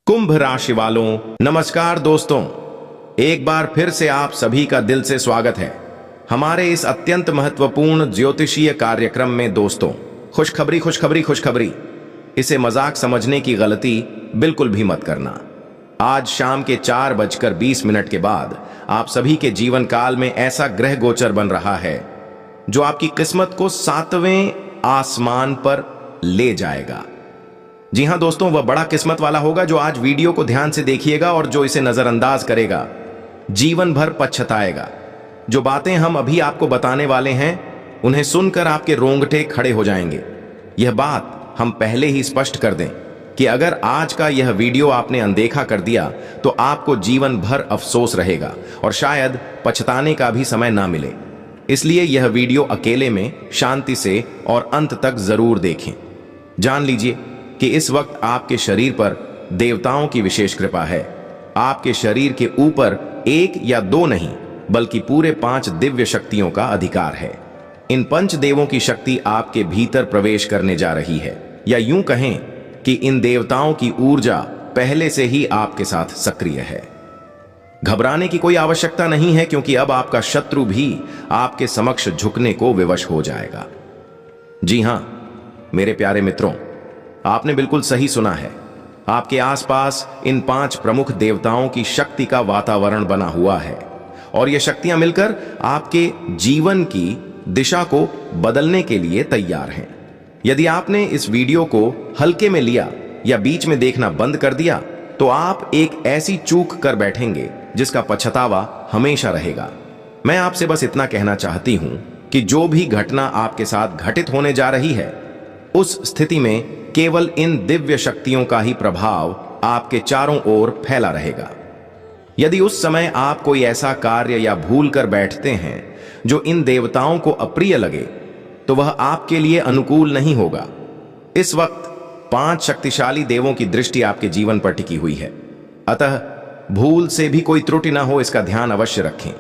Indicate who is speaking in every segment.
Speaker 1: कुंभ राशि वालों, नमस्कार दोस्तों। एक बार फिर से आप सभी का दिल से स्वागत है हमारे इस अत्यंत महत्वपूर्ण ज्योतिषीय कार्यक्रम में। दोस्तों, खुशखबरी खुशखबरी खुशखबरी, इसे मजाक समझने की गलती बिल्कुल भी मत करना। आज शाम के 4:20 के बाद आप सभी के जीवन काल में ऐसा ग्रह गोचर बन रहा है जो आपकी किस्मत को 7वें आसमान पर ले जाएगा। जी हां दोस्तों, वह बड़ा किस्मत वाला होगा जो आज वीडियो को ध्यान से देखिएगा और जो इसे नजरअंदाज करेगा जीवन भर पछताएगा। जो बातें हम अभी आपको बताने वाले हैं उन्हें सुनकर आपके रोंगटे खड़े हो जाएंगे। यह बात हम पहले ही स्पष्ट कर दें कि अगर आज का यह वीडियो आपने अनदेखा कर दिया तो आपको जीवन भर अफसोस रहेगा और शायद पछताने का भी समय ना मिले। इसलिए यह वीडियो अकेले में शांति से और अंत तक जरूर देखें। जान लीजिए कि इस वक्त आपके शरीर पर देवताओं की विशेष कृपा है। आपके शरीर के ऊपर एक या दो नहीं बल्कि पूरे 5 दिव्य शक्तियों का अधिकार है। इन 5 देवों की शक्ति आपके भीतर प्रवेश करने जा रही है, या यूं कहें कि इन देवताओं की ऊर्जा पहले से ही आपके साथ सक्रिय है। घबराने की कोई आवश्यकता नहीं है, क्योंकि अब आपका शत्रु भी आपके समक्ष झुकने को विवश हो जाएगा। जी हां मेरे प्यारे मित्रों, आपने बिल्कुल सही सुना है। आपके आसपास इन 5 प्रमुख देवताओं की शक्ति का वातावरण बना हुआ है और ये शक्तियां मिलकर आपके जीवन की दिशा को बदलने के लिए तैयार हैं। यदि आपने इस वीडियो को हल्के में लिया या बीच में देखना बंद कर दिया तो आप एक ऐसी चूक कर बैठेंगे जिसका पछतावा हमेशा रहेगा। मैं आपसे बस इतना कहना चाहती हूं कि जो भी घटना आपके साथ घटित होने जा रही है उस स्थिति में केवल इन दिव्य शक्तियों का ही प्रभाव आपके चारों ओर फैला रहेगा। यदि उस समय आप कोई ऐसा कार्य या भूल कर बैठते हैं जो इन देवताओं को अप्रिय लगे तो वह आपके लिए अनुकूल नहीं होगा। इस वक्त 5 शक्तिशाली देवों की दृष्टि आपके जीवन पर टिकी हुई है, अतः भूल से भी कोई त्रुटि ना हो इसका ध्यान अवश्य रखें।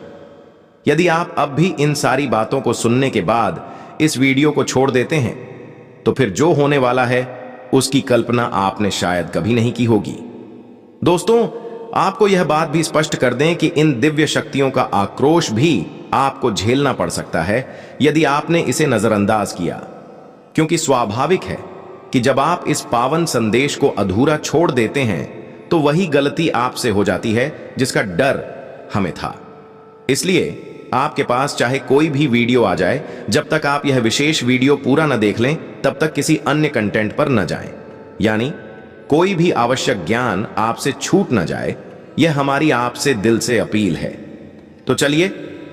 Speaker 1: यदि आप अब भी इन सारी बातों को सुनने के बाद इस वीडियो को छोड़ देते हैं तो फिर जो होने वाला है उसकी कल्पना आपने शायद कभी नहीं की होगी। दोस्तों, आपको यह बात भी स्पष्ट कर दें कि इन दिव्य शक्तियों का आक्रोश भी आपको झेलना पड़ सकता है यदि आपने इसे नजरअंदाज किया, क्योंकि स्वाभाविक है कि जब आप इस पावन संदेश को अधूरा छोड़ देते हैं तो वही गलती आपसे हो जाती है जिसका डर हमें था। इसलिए आपके पास चाहे कोई भी वीडियो आ जाए, जब तक आप यह विशेष वीडियो पूरा न देख लें तब तक किसी अन्य कंटेंट पर न जाएं। यानी कोई भी आवश्यक ज्ञान आपसे छूट न जाए, यह हमारी आपसे दिल से अपील है। तो चलिए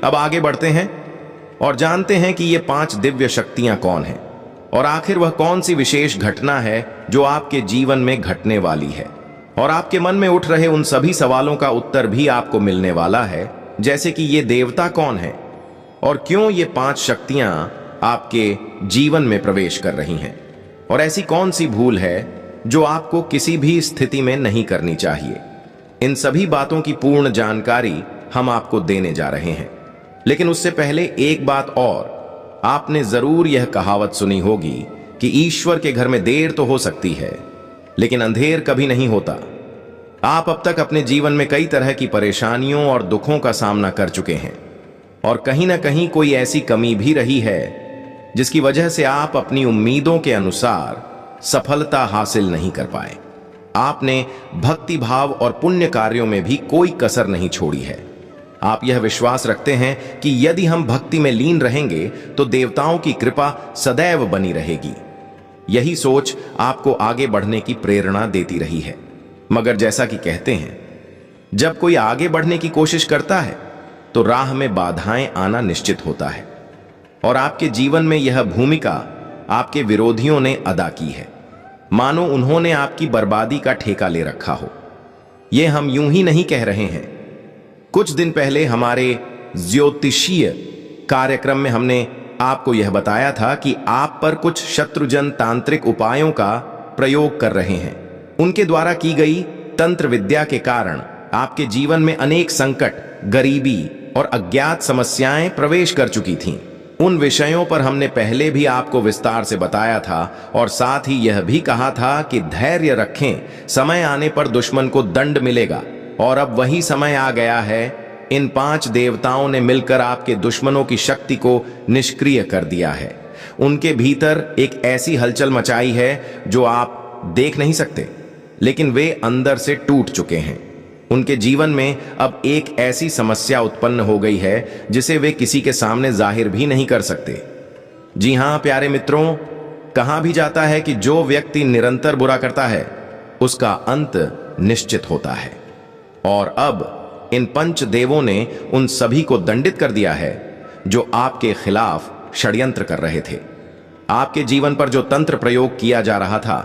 Speaker 1: अब आगे बढ़ते हैं और जानते हैं कि ये 5 दिव्य शक्तियां कौन हैं और आखिर वह कौन सी विशेष घटना है जो आपके जीवन में घटने वाली है। और आपके मन में उठ रहे उन सभी सवालों का उत्तर भी आपको मिलने वाला है, जैसे कि ये देवता कौन है और क्यों ये 5 शक्तियां आपके जीवन में प्रवेश कर रही हैं, और ऐसी कौन सी भूल है जो आपको किसी भी स्थिति में नहीं करनी चाहिए। इन सभी बातों की पूर्ण जानकारी हम आपको देने जा रहे हैं। लेकिन उससे पहले एक बात और, आपने जरूर यह कहावत सुनी होगी कि ईश्वर के घर में देर तो हो सकती है लेकिन अंधेर कभी नहीं होता। आप अब तक अपने जीवन में कई तरह की परेशानियों और दुखों का सामना कर चुके हैं और कहीं ना कहीं कोई ऐसी कमी भी रही है जिसकी वजह से आप अपनी उम्मीदों के अनुसार सफलता हासिल नहीं कर पाए। आपने भक्ति भाव और पुण्य कार्यों में भी कोई कसर नहीं छोड़ी है। आप यह विश्वास रखते हैं कि यदि हम भक्ति में लीन रहेंगे तो देवताओं की कृपा सदैव बनी रहेगी। यही सोच आपको आगे बढ़ने की प्रेरणा देती रही है। मगर जैसा कि कहते हैं, जब कोई आगे बढ़ने की कोशिश करता है तो राह में बाधाएं आना निश्चित होता है, और आपके जीवन में यह भूमिका आपके विरोधियों ने अदा की है, मानो उन्होंने आपकी बर्बादी का ठेका ले रखा हो। यह हम यूं ही नहीं कह रहे हैं। कुछ दिन पहले हमारे ज्योतिषीय कार्यक्रम में हमने आपको यह बताया था कि आप पर कुछ शत्रुजन तांत्रिक उपायों का प्रयोग कर रहे हैं। उनके द्वारा की गई तंत्र विद्या के कारण आपके जीवन में अनेक संकट, गरीबी और अज्ञात समस्याएं प्रवेश कर चुकी थीं। उन विषयों पर हमने पहले भी आपको विस्तार से बताया था और साथ ही यह भी कहा था कि धैर्य रखें, समय आने पर दुश्मन को दंड मिलेगा। और अब वही समय आ गया है। इन 5 देवताओं ने मिलकर आपके दुश्मनों की शक्ति को निष्क्रिय कर दिया है। उनके भीतर एक ऐसी हलचल मचाई है जो आप देख नहीं सकते, लेकिन वे अंदर से टूट चुके हैं। उनके जीवन में अब एक ऐसी समस्या उत्पन्न हो गई है जिसे वे किसी के सामने जाहिर भी नहीं कर सकते। जी हां प्यारे मित्रों, कहा भी जाता है कि जो व्यक्ति निरंतर बुरा करता है उसका अंत निश्चित होता है। और अब इन 5 देवों ने उन सभी को दंडित कर दिया है जो आपके खिलाफ षड्यंत्र कर रहे थे। आपके जीवन पर जो तंत्र प्रयोग किया जा रहा था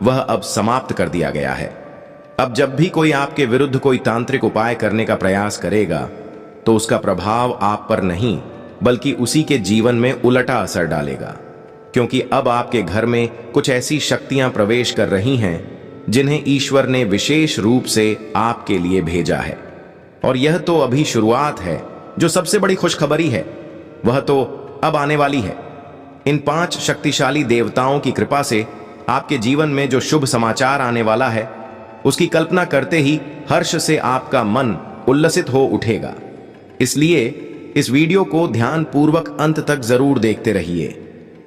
Speaker 1: वह अब समाप्त कर दिया गया है। अब जब भी कोई आपके विरुद्ध कोई तांत्रिक उपाय करने का प्रयास करेगा तो उसका प्रभाव आप पर नहीं बल्कि उसी के जीवन में उलटा असर डालेगा, क्योंकि अब आपके घर में कुछ ऐसी शक्तियां प्रवेश कर रही हैं जिन्हें ईश्वर ने विशेष रूप से आपके लिए भेजा है। और यह तो अभी शुरुआत है। जो सबसे बड़ी खुशखबरी है वह तो अब आने वाली है। इन 5 शक्तिशाली देवताओं की कृपा से आपके जीवन में जो शुभ समाचार आने वाला है उसकी कल्पना करते ही हर्ष से आपका मन उल्लसित हो उठेगा। इसलिए इस वीडियो को ध्यानपूर्वक अंत तक जरूर देखते रहिए,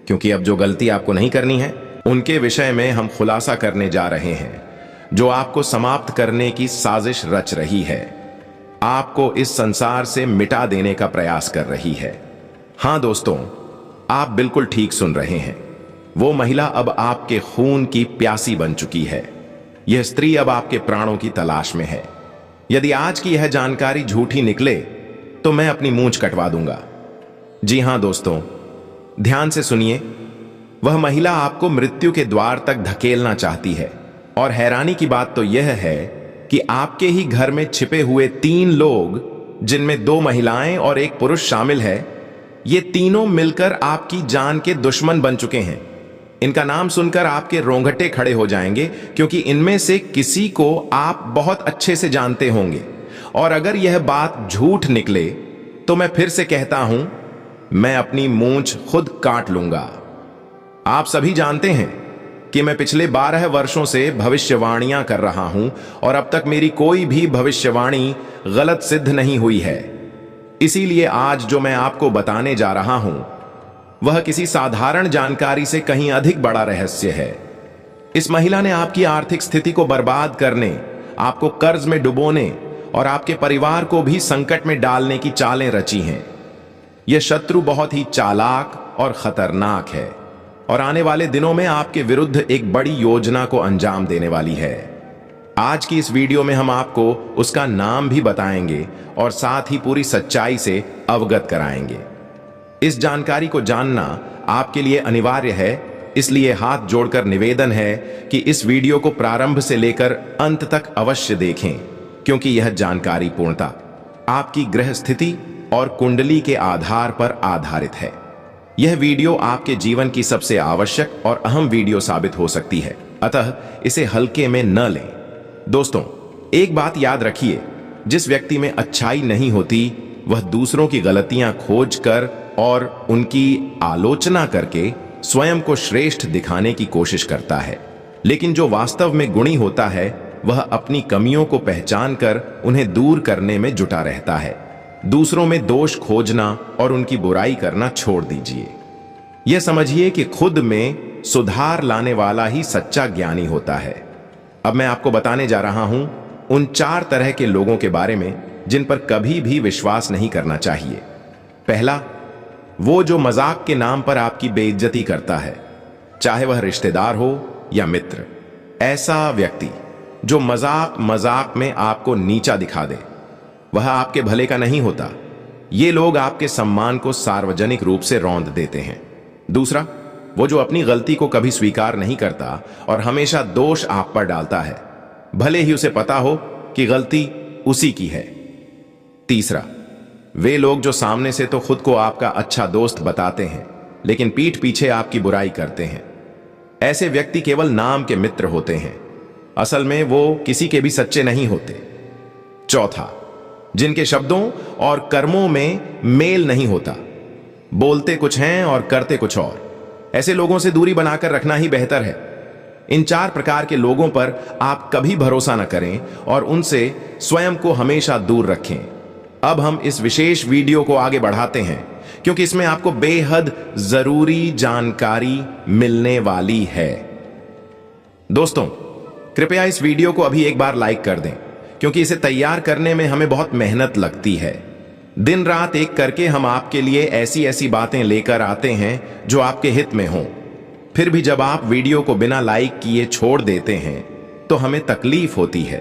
Speaker 1: क्योंकि अब जो गलती आपको नहीं करनी है उनके विषय में हम खुलासा करने जा रहे हैं, जो आपको समाप्त करने की साजिश रच रही है, आपको इस संसार से मिटा देने का प्रयास कर रही है। हां दोस्तों, आप बिल्कुल ठीक सुन रहे हैं। वो महिला अब आपके खून की प्यासी बन चुकी है। यह स्त्री अब आपके प्राणों की तलाश में है। यदि आज की यह जानकारी झूठी निकले तो मैं अपनी मूंछ कटवा दूंगा। जी हां दोस्तों, ध्यान से सुनिए। वह महिला आपको मृत्यु के द्वार तक धकेलना चाहती है। और हैरानी की बात तो यह है कि आपके ही घर में छिपे हुए 3 लोग, जिनमें 2 महिलाएं और 1 पुरुष शामिल है, ये तीनों मिलकर आपकी जान के दुश्मन बन चुके हैं। इनका नाम सुनकर आपके रोंगटे खड़े हो जाएंगे, क्योंकि इनमें से किसी को आप बहुत अच्छे से जानते होंगे। और अगर यह बात झूठ निकले तो मैं फिर से कहता हूं, मैं अपनी मूंछ खुद काट लूंगा। आप सभी जानते हैं कि मैं पिछले 12 वर्षों से भविष्यवाणियां कर रहा हूं और अब तक मेरी कोई भी भविष्यवाणी गलत सिद्ध नहीं हुई है। इसीलिए आज जो मैं आपको बताने जा रहा हूं वह किसी साधारण जानकारी से कहीं अधिक बड़ा रहस्य है। इस महिला ने आपकी आर्थिक स्थिति को बर्बाद करने, आपको कर्ज में डुबोने और आपके परिवार को भी संकट में डालने की चालें रची हैं। यह शत्रु बहुत ही चालाक और खतरनाक है और आने वाले दिनों में आपके विरुद्ध एक बड़ी योजना को अंजाम देने वाली है। आज की इस वीडियो में हम आपको उसका नाम भी बताएंगे और साथ ही पूरी सच्चाई से अवगत कराएंगे। इस जानकारी को जानना आपके लिए अनिवार्य है, इसलिए हाथ जोड़कर निवेदन है कि इस वीडियो को प्रारंभ से लेकर अंत तक अवश्य देखें, क्योंकि यह जानकारी पूर्णतः आपकी ग्रह स्थिति और कुंडली के आधार पर आधारित है। यह वीडियो आपके जीवन की सबसे आवश्यक और अहम वीडियो साबित हो सकती है, अतः इसे हल्के में न लें। दोस्तों, एक बात याद रखिए, जिस व्यक्ति में अच्छाई नहीं होती वह दूसरों की गलतियां खोज कर और उनकी आलोचना करके स्वयं को श्रेष्ठ दिखाने की कोशिश करता है। लेकिन जो वास्तव में गुणी होता है वह अपनी कमियों को पहचान कर उन्हें दूर करने में जुटा रहता है। दूसरों में दोष खोजना और उनकी बुराई करना छोड़ दीजिए। यह समझिए कि खुद में सुधार लाने वाला ही सच्चा ज्ञानी होता है। अब मैं आपको बताने जा रहा हूं उन 4 तरह के लोगों के बारे में जिन पर कभी भी विश्वास नहीं करना चाहिए। पहला, वो जो मजाक के नाम पर आपकी बेइज्जती करता है, चाहे वह रिश्तेदार हो या मित्र। ऐसा व्यक्ति जो मजाक में आपको नीचा दिखा दे, वह आपके भले का नहीं होता। ये लोग आपके सम्मान को सार्वजनिक रूप से रौंद देते हैं। दूसरा, वो जो अपनी गलती को कभी स्वीकार नहीं करता और हमेशा दोष आप पर डालता है, भले ही उसे पता हो कि गलती उसी की है। तीसरा, वे लोग जो सामने से तो खुद को आपका अच्छा दोस्त बताते हैं, लेकिन पीठ पीछे आपकी बुराई करते हैं। ऐसे व्यक्ति केवल नाम के मित्र होते हैं, असल में वो किसी के भी सच्चे नहीं होते। चौथा, जिनके शब्दों और कर्मों में मेल नहीं होता, बोलते कुछ हैं और करते कुछ और। ऐसे लोगों से दूरी बनाकर रखना ही बेहतर है। इन 4 प्रकार के लोगों पर आप कभी भरोसा न करें और उनसे स्वयं को हमेशा दूर रखें। अब हम इस विशेष वीडियो को आगे बढ़ाते हैं, क्योंकि इसमें आपको बेहद जरूरी जानकारी मिलने वाली है। दोस्तों, कृपया इस वीडियो को अभी एक बार लाइक कर दें, क्योंकि इसे तैयार करने में हमें बहुत मेहनत लगती है। दिन रात एक करके हम आपके लिए ऐसी ऐसी बातें लेकर आते हैं जो आपके हित में हों। फिर भी जब आप वीडियो को बिना लाइक किए छोड़ देते हैं तो हमें तकलीफ होती है।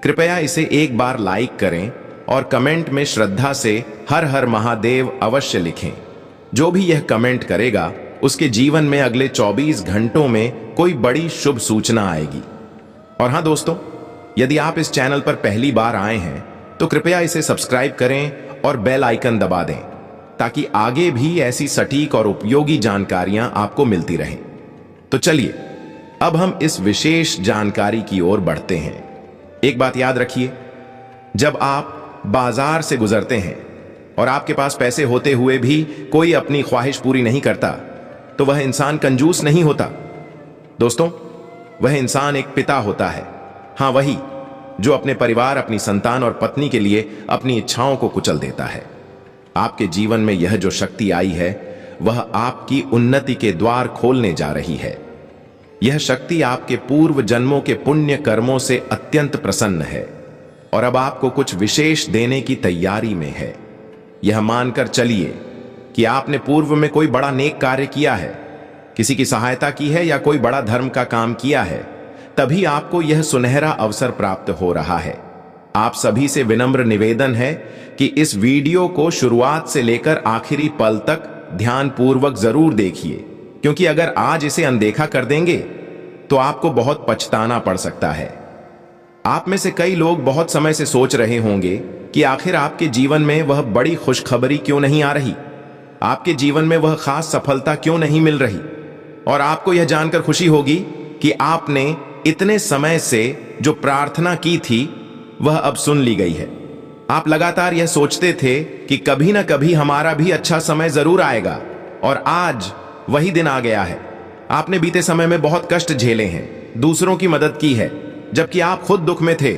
Speaker 1: कृपया इसे एक बार लाइक करें और कमेंट में श्रद्धा से हर हर महादेव अवश्य लिखें। जो भी यह कमेंट करेगा उसके जीवन में अगले 24 घंटों में कोई बड़ी शुभ सूचना आएगी। और हां दोस्तों, यदि आप इस चैनल पर पहली बार आए हैं तो कृपया इसे सब्सक्राइब करें और बेल आइकन दबा दें, ताकि आगे भी ऐसी सटीक और उपयोगी जानकारियां आपको मिलती रहें। तो चलिए अब हम इस विशेष जानकारी की ओर बढ़ते हैं। एक बात याद रखिए, जब आप बाजार से गुजरते हैं और आपके पास पैसे होते हुए भी कोई अपनी ख्वाहिश पूरी नहीं करता, तो वह इंसान कंजूस नहीं होता। दोस्तों, वह इंसान एक पिता होता है। हां, वही जो अपने परिवार, अपनी संतान और पत्नी के लिए अपनी इच्छाओं को कुचल देता है। आपके जीवन में यह जो शक्ति आई है वह आपकी उन्नति के द्वार खोलने जा रही है। यह शक्ति आपके पूर्व जन्मों के पुण्य कर्मों से अत्यंत प्रसन्न है और अब आपको कुछ विशेष देने की तैयारी में है। यह मानकर चलिए कि आपने पूर्व में कोई बड़ा नेक कार्य किया है, किसी की सहायता की है या कोई बड़ा धर्म का काम किया है, तभी आपको यह सुनहरा अवसर प्राप्त हो रहा है। आप सभी से विनम्र निवेदन है कि इस वीडियो को शुरुआत से लेकर आखिरी पल तक ध्यानपूर्वक जरूर देखिए, क्योंकि अगर आज इसे अनदेखा कर देंगे तो आपको बहुत पछताना पड़ सकता है। आप में से कई लोग बहुत समय से सोच रहे होंगे कि आखिर आपके जीवन में वह बड़ी खुशखबरी क्यों नहीं आ रही, आपके जीवन में वह खास सफलता क्यों नहीं मिल रही। और आपको यह जानकर खुशी होगी कि आपने इतने समय से जो प्रार्थना की थी वह अब सुन ली गई है। आप लगातार यह सोचते थे कि कभी ना कभी हमारा भी अच्छा समय जरूर आएगा, और आज वही दिन आ गया है। आपने बीते समय में बहुत कष्ट झेले हैं, दूसरों की मदद की है, जबकि आप खुद दुख में थे।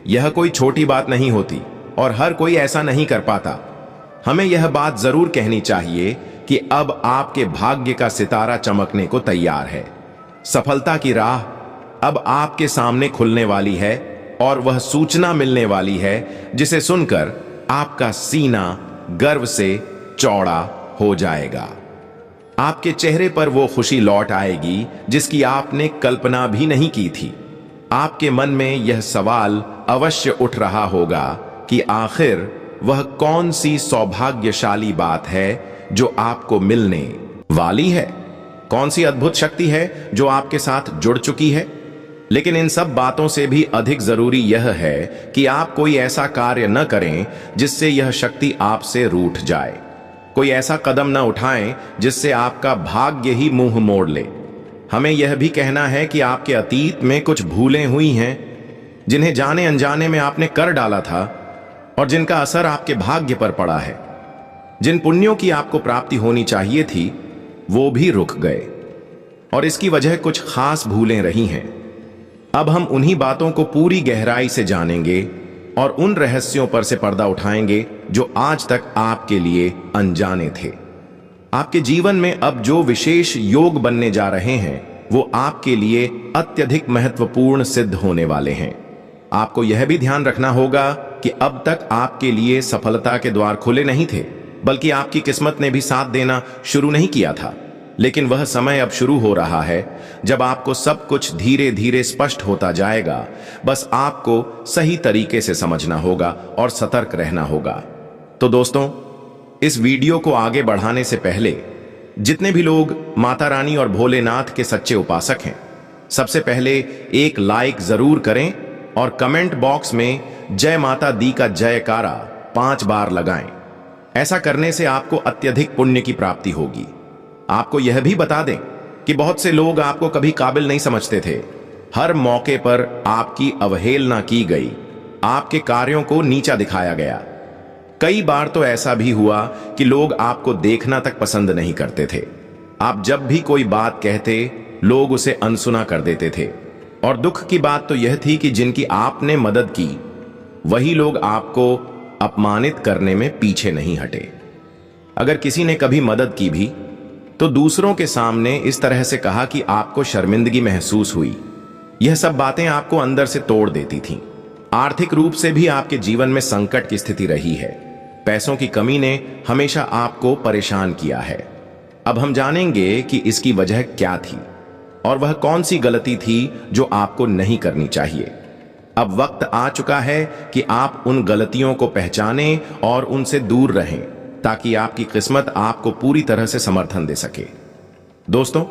Speaker 1: यह कोई छोटी बात नहीं होती और हर कोई ऐसा नहीं कर पाता। हमें यह बात जरूर कहनी चाहिए कि अब आपके भाग्य का सितारा चमकने को तैयार है। सफलता की राह अब आपके सामने खुलने वाली है और वह सूचना मिलने वाली है जिसे सुनकर आपका सीना गर्व से चौड़ा हो जाएगा। आपके चेहरे पर वो खुशी लौट आएगी जिसकी आपने कल्पना भी नहीं की थी। आपके मन में यह सवाल अवश्य उठ रहा होगा कि आखिर वह कौन सी सौभाग्यशाली बात है जो आपको मिलने वाली है, कौन सी अद्भुत शक्ति है जो आपके साथ जुड़ चुकी है। लेकिन इन सब बातों से भी अधिक जरूरी यह है कि आप कोई ऐसा कार्य न करें जिससे यह शक्ति आपसे रूठ जाए। कोई ऐसा कदम न उठाएं जिससे आपका भाग्य ही मुंह मोड़ ले। हमें यह भी कहना है कि आपके अतीत में कुछ भूलें हुई हैं जिन्हें जाने अनजाने में आपने कर डाला था और जिनका असर आपके भाग्य पर पड़ा है। जिन पुण्यों की आपको प्राप्ति होनी चाहिए थी वो भी रुक गए और इसकी वजह कुछ खास भूलें रही हैं। अब हम उन्हीं बातों को पूरी गहराई से जानेंगे और उन रहस्यों पर से पर्दा उठाएंगे जो आज तक आपके लिए अनजाने थे। आपके जीवन में अब जो विशेष योग बनने जा रहे हैं वो आपके लिए अत्यधिक महत्वपूर्ण सिद्ध होने वाले हैं। आपको यह भी ध्यान रखना होगा कि अब तक आपके लिए सफलता के द्वार खुले नहीं थे, बल्कि आपकी किस्मत ने भी साथ देना शुरू नहीं किया था। लेकिन वह समय अब शुरू हो रहा है जब आपको सब कुछ धीरे धीरे स्पष्ट होता जाएगा। बस आपको सही तरीके से समझना होगा और सतर्क रहना होगा। तो दोस्तों, इस वीडियो को आगे बढ़ाने से पहले जितने भी लोग माता रानी और भोलेनाथ के सच्चे उपासक हैं, सबसे पहले एक लाइक जरूर करें और कमेंट बॉक्स में जय माता दी का जयकारा 5 बार लगाएं। ऐसा करने से आपको अत्यधिक पुण्य की प्राप्ति होगी। आपको यह भी बता दें कि बहुत से लोग आपको कभी काबिल नहीं समझते थे। हर मौके पर आपकी अवहेलना की गई, आपके कार्यों को नीचा दिखाया गया। कई बार तो ऐसा भी हुआ कि लोग आपको देखना तक पसंद नहीं करते थे। आप जब भी कोई बात कहते, लोग उसे अनसुना कर देते थे। और दुख की बात तो यह थी कि जिनकी आपने मदद की, वही लोग आपको अपमानित करने में पीछे नहीं हटे। अगर किसी ने कभी मदद की भी, तो दूसरों के सामने इस तरह से कहा कि आपको शर्मिंदगी महसूस हुई। यह सब बातें आपको अंदर से तोड़ देती थीं। आर्थिक रूप से भी आपके जीवन में संकट की स्थिति रही है। पैसों की कमी ने हमेशा आपको परेशान किया है। अब हम जानेंगे कि इसकी वजह क्या थी और वह कौन सी गलती थी जो आपको नहीं करनी चाहिए। अब वक्त आ चुका है कि आप उन गलतियों को पहचानें और उनसे दूर रहें, ताकि आपकी किस्मत आपको पूरी तरह से समर्थन दे सके। दोस्तों,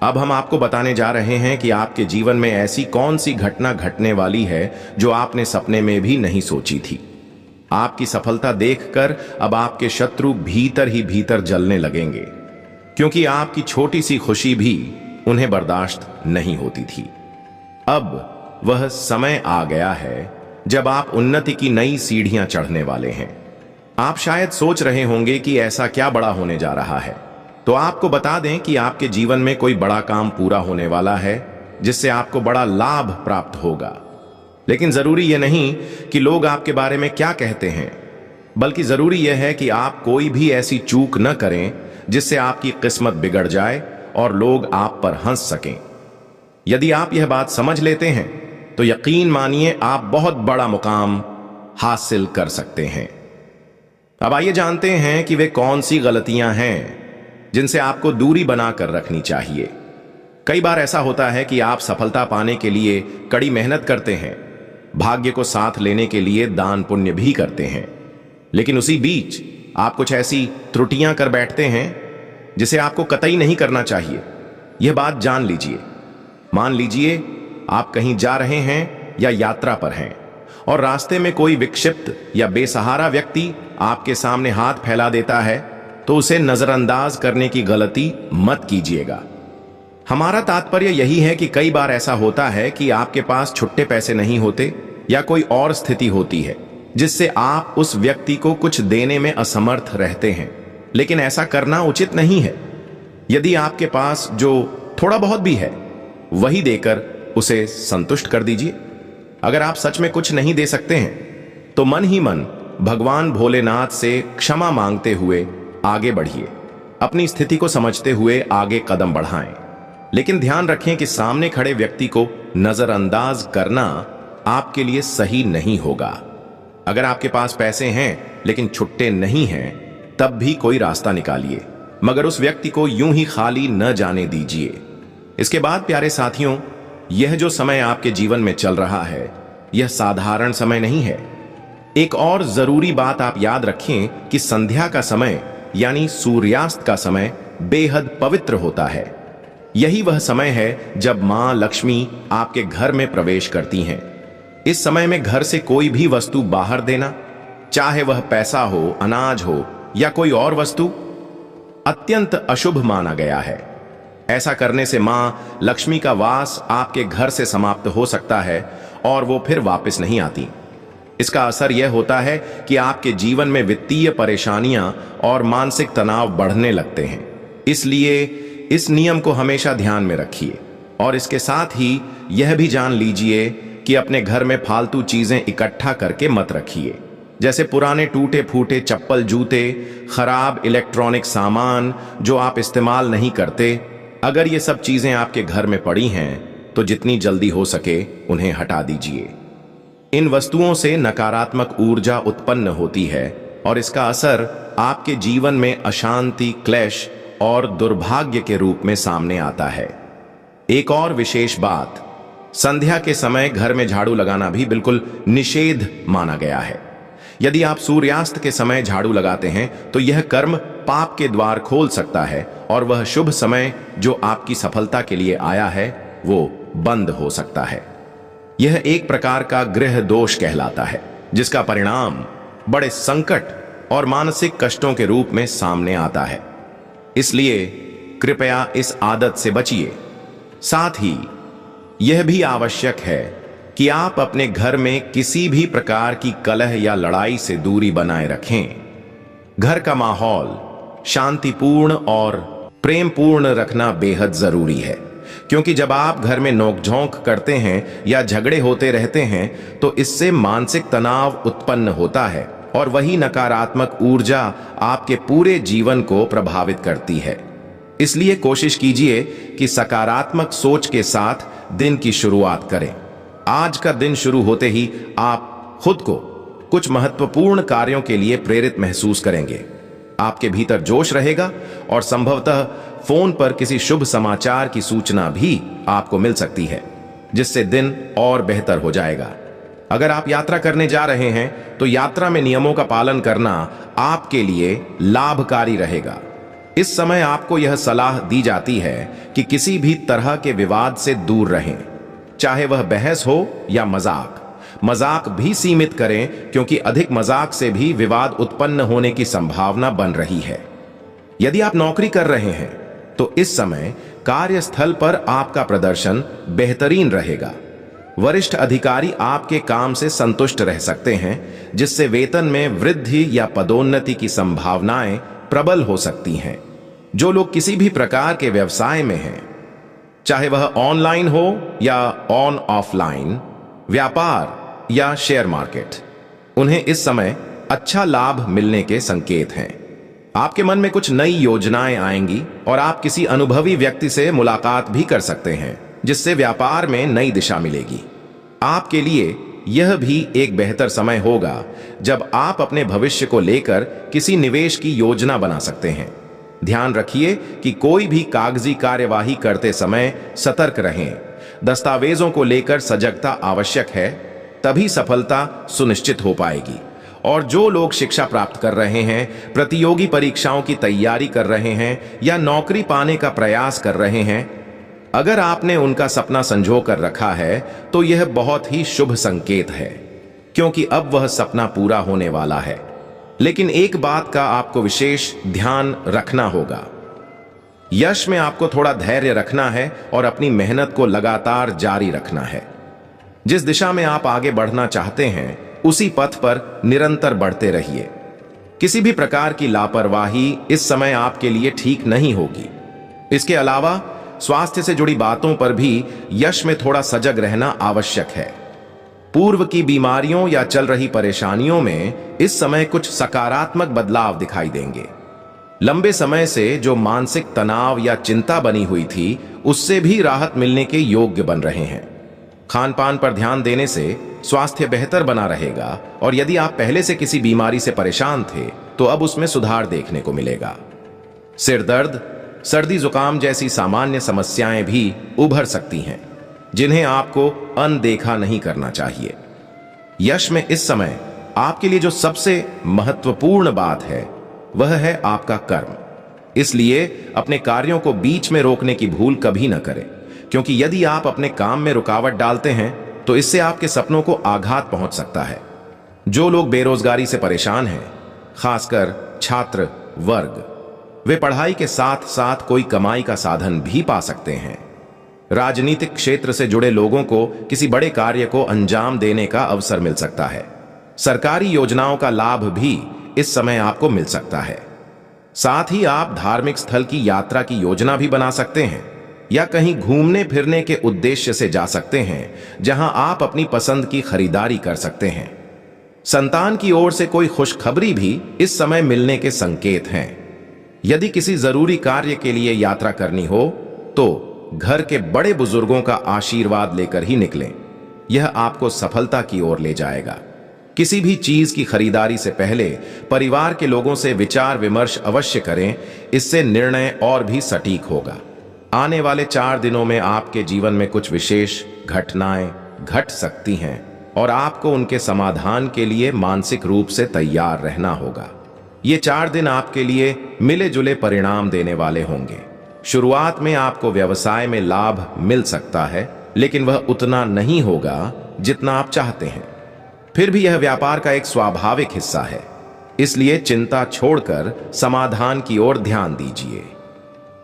Speaker 1: अब हम आपको बताने जा रहे हैं कि आपके जीवन में ऐसी कौन सी घटना घटने वाली है जो आपने सपने में भी नहीं सोची थी। आपकी सफलता देखकर अब आपके शत्रु भीतर ही भीतर जलने लगेंगे, क्योंकि आपकी छोटी सी खुशी भी उन्हें बर्दाश्त नहीं होती थी। अब वह समय आ गया है जब आप उन्नति की नई सीढ़ियां चढ़ने वाले हैं। आप शायद सोच रहे होंगे कि ऐसा क्या बड़ा होने जा रहा है। तो आपको बता दें कि आपके जीवन में कोई बड़ा काम पूरा होने वाला है, जिससे आपको बड़ा लाभ प्राप्त होगा। लेकिन जरूरी यह नहीं कि लोग आपके बारे में क्या कहते हैं, बल्कि जरूरी यह है कि आप कोई भी ऐसी चूक न करें जिससे आपकी किस्मत बिगड़ जाए और लोग आप पर हंस सकें। यदि आप यह बात समझ लेते हैं तो यकीन मानिए आप बहुत बड़ा मुकाम हासिल कर सकते हैं। अब आइए जानते हैं कि वे कौन सी गलतियां हैं जिनसे आपको दूरी बनाकर रखनी चाहिए। कई बार ऐसा होता है कि आप सफलता पाने के लिए कड़ी मेहनत करते हैं, भाग्य को साथ लेने के लिए दान पुण्य भी करते हैं, लेकिन उसी बीच आप कुछ ऐसी त्रुटियां कर बैठते हैं जिसे आपको कतई नहीं करना चाहिए। यह बात जान लीजिए। मान लीजिए आप कहीं जा रहे हैं या यात्रा पर हैं और रास्ते में कोई विक्षिप्त या बेसहारा व्यक्ति आपके सामने हाथ फैला देता है, तो उसे नजरअंदाज करने की गलती मत कीजिएगा। हमारा तात्पर्य यही है कि कई बार ऐसा होता है कि आपके पास छुट्टे पैसे नहीं होते या कोई और स्थिति होती है जिससे आप उस व्यक्ति को कुछ देने में असमर्थ रहते हैं, लेकिन ऐसा करना उचित नहीं है। यदि आपके पास जो थोड़ा बहुत भी है, वही देकर उसे संतुष्ट कर दीजिए। अगर आप सच में कुछ नहीं दे सकते हैं तो मन ही मन भगवान भोलेनाथ से क्षमा मांगते हुए आगे बढ़िए। अपनी स्थिति को समझते हुए आगे कदम बढ़ाएं, लेकिन ध्यान रखें कि सामने खड़े व्यक्ति को नजरअंदाज करना आपके लिए सही नहीं होगा। अगर आपके पास पैसे हैं लेकिन छुट्टे नहीं हैं, तब भी कोई रास्ता निकालिए, मगर उस व्यक्ति को यूं ही खाली न जाने दीजिए। इसके बाद प्यारे साथियों, यह जो समय आपके जीवन में चल रहा है, यह साधारण समय नहीं है। एक और जरूरी बात आप याद रखें कि संध्या का समय यानी सूर्यास्त का समय बेहद पवित्र होता है। यही वह समय है जब मां लक्ष्मी आपके घर में प्रवेश करती हैं। इस समय में घर से कोई भी वस्तु बाहर देना, चाहे वह पैसा हो, अनाज हो या कोई और वस्तु, अत्यंत अशुभ माना गया है। ऐसा करने से मां लक्ष्मी का वास आपके घर से समाप्त हो सकता है और वो फिर वापस नहीं आती। इसका असर यह होता है कि आपके जीवन में वित्तीय परेशानियां और मानसिक तनाव बढ़ने लगते हैं। इसलिए इस नियम को हमेशा ध्यान में रखिए और इसके साथ ही यह भी जान लीजिए कि अपने घर में फालतू चीजें इकट्ठा करके मत रखिए, जैसे पुराने टूटे फूटे चप्पल, जूते, खराब इलेक्ट्रॉनिक सामान जो आप इस्तेमाल नहीं करते। अगर ये सब चीजें आपके घर में पड़ी हैं तो जितनी जल्दी हो सके उन्हें हटा दीजिए। इन वस्तुओं से नकारात्मक ऊर्जा उत्पन्न होती है और इसका असर आपके जीवन में अशांति, क्लेश और दुर्भाग्य के रूप में सामने आता है। एक और विशेष बात, संध्या के समय घर में झाड़ू लगाना भी बिल्कुल निषेध माना गया है। यदि आप सूर्यास्त के समय झाड़ू लगाते हैं तो यह कर्म पाप के द्वार खोल सकता है और वह शुभ समय जो आपकी सफलता के लिए आया है वो बंद हो सकता है। यह एक प्रकार का गृह दोष कहलाता है, जिसका परिणाम बड़े संकट और मानसिक कष्टों के रूप में सामने आता है। इसलिए कृपया इस आदत से बचिए। साथ ही यह भी आवश्यक है कि आप अपने घर में किसी भी प्रकार की कलह या लड़ाई से दूरी बनाए रखें। घर का माहौल शांतिपूर्ण और प्रेमपूर्ण रखना बेहद जरूरी है, क्योंकि जब आप घर में नोकझोंक करते हैं या झगड़े होते रहते हैं तो इससे मानसिक तनाव उत्पन्न होता है और वही नकारात्मक ऊर्जा आपके पूरे जीवन को प्रभावित करती है। इसलिए कोशिश कीजिए कि सकारात्मक सोच के साथ दिन की शुरुआत करें। आज का दिन शुरू होते ही आप खुद को कुछ महत्वपूर्ण कार्यों के लिए प्रेरित महसूस करेंगे। आपके भीतर जोश रहेगा और संभवतः फोन पर किसी शुभ समाचार की सूचना भी आपको मिल सकती है, जिससे दिन और बेहतर हो जाएगा। अगर आप यात्रा करने जा रहे हैं तो यात्रा में नियमों का पालन करना आपके लिए लाभकारी रहेगा। इस समय आपको यह सलाह दी जाती है कि किसी भी तरह के विवाद से दूर रहें, चाहे वह बहस हो या मजाक भी सीमित करें, क्योंकि अधिक मजाक से भी विवाद उत्पन्न होने की संभावना बन रही है। यदि आप नौकरी कर रहे हैं तो इस समय कार्यस्थल पर आपका प्रदर्शन बेहतरीन रहेगा। वरिष्ठ अधिकारी आपके काम से संतुष्ट रह सकते हैं, जिससे वेतन में वृद्धि या पदोन्नति की संभावनाएं प्रबल हो सकती हैं। जो लोग किसी भी प्रकार के व्यवसाय में हैं, चाहे वह ऑनलाइन हो या ऑफलाइन, व्यापार या शेयर मार्केट, उन्हें इस समय अच्छा लाभ मिलने के संकेत हैं। आपके मन में कुछ नई योजनाएं आएंगी और आप किसी अनुभवी व्यक्ति से मुलाकात भी कर सकते हैं, जिससे व्यापार में नई दिशा मिलेगी। आपके लिए यह भी एक बेहतर समय होगा जब आप अपने भविष्य को लेकर किसी निवेश की योजना बना सकते हैं। ध्यान रखिए कि कोई भी कागजी कार्यवाही करते समय सतर्क रहें। दस्तावेजों को लेकर सजगता आवश्यक है, तभी सफलता सुनिश्चित हो पाएगी। और जो लोग शिक्षा प्राप्त कर रहे हैं, प्रतियोगी परीक्षाओं की तैयारी कर रहे हैं या नौकरी पाने का प्रयास कर रहे हैं, अगर आपने उनका सपना संजो कर रखा है तो यह बहुत ही शुभ संकेत है, क्योंकि अब वह सपना पूरा होने वाला है। लेकिन एक बात का आपको विशेष ध्यान रखना होगा। यश में आपको थोड़ा धैर्य रखना है और अपनी मेहनत को लगातार जारी रखना है। जिस दिशा में आप आगे बढ़ना चाहते हैं, उसी पथ पर निरंतर बढ़ते रहिए। किसी भी प्रकार की लापरवाही इस समय आपके लिए ठीक नहीं होगी। इसके अलावा स्वास्थ्य से जुड़ी बातों पर भी यश में थोड़ा सजग रहना आवश्यक है। पूर्व की बीमारियों या चल रही परेशानियों में इस समय कुछ सकारात्मक बदलाव दिखाई देंगे। लंबे समय से जो मानसिक तनाव या चिंता बनी हुई थी, उससे भी राहत मिलने के योग्य बन रहे हैं। खान पान पर ध्यान देने से स्वास्थ्य बेहतर बना रहेगा और यदि आप पहले से किसी बीमारी से परेशान थे तो अब उसमें सुधार देखने को मिलेगा। सिर दर्द, सर्दी जुकाम जैसी सामान्य समस्याएं भी उभर सकती हैं, जिन्हें आपको अनदेखा नहीं करना चाहिए। यश में इस समय आपके लिए जो सबसे महत्वपूर्ण बात है वह है आपका कर्म। इसलिए अपने कार्यों को बीच में रोकने की भूल कभी न करें, क्योंकि यदि आप अपने काम में रुकावट डालते हैं तो इससे आपके सपनों को आघात पहुंच सकता है। जो लोग बेरोजगारी से परेशान हैं, खासकर छात्र वर्ग, वे पढ़ाई के साथ साथ कोई कमाई का साधन भी पा सकते हैं। राजनीतिक क्षेत्र से जुड़े लोगों को किसी बड़े कार्य को अंजाम देने का अवसर मिल सकता है। सरकारी योजनाओं का लाभ भी इस समय आपको मिल सकता है। साथ ही आप धार्मिक स्थल की यात्रा की योजना भी बना सकते हैं या कहीं घूमने फिरने के उद्देश्य से जा सकते हैं, जहां आप अपनी पसंद की खरीदारी कर सकते हैं। संतान की ओर से कोई खुशखबरी भी इस समय मिलने के संकेत हैं। यदि किसी जरूरी कार्य के लिए यात्रा करनी हो तो घर के बड़े बुजुर्गों का आशीर्वाद लेकर ही निकलें। यह आपको सफलता की ओर ले जाएगा। किसी भी चीज की खरीदारी से पहले परिवार के लोगों से विचार विमर्श अवश्य करें, इससे निर्णय और भी सटीक होगा। आने वाले 4 दिनों में आपके जीवन में कुछ विशेष घटनाएं घट सकती हैं और आपको उनके समाधान के लिए मानसिक रूप से तैयार रहना होगा। ये 4 दिन आपके लिए मिले जुले परिणाम देने वाले होंगे। शुरुआत में आपको व्यवसाय में लाभ मिल सकता है, लेकिन वह उतना नहीं होगा जितना आप चाहते हैं। फिर भी यह व्यापार का एक स्वाभाविक हिस्सा है, इसलिए चिंता छोड़कर समाधान की ओर ध्यान दीजिए।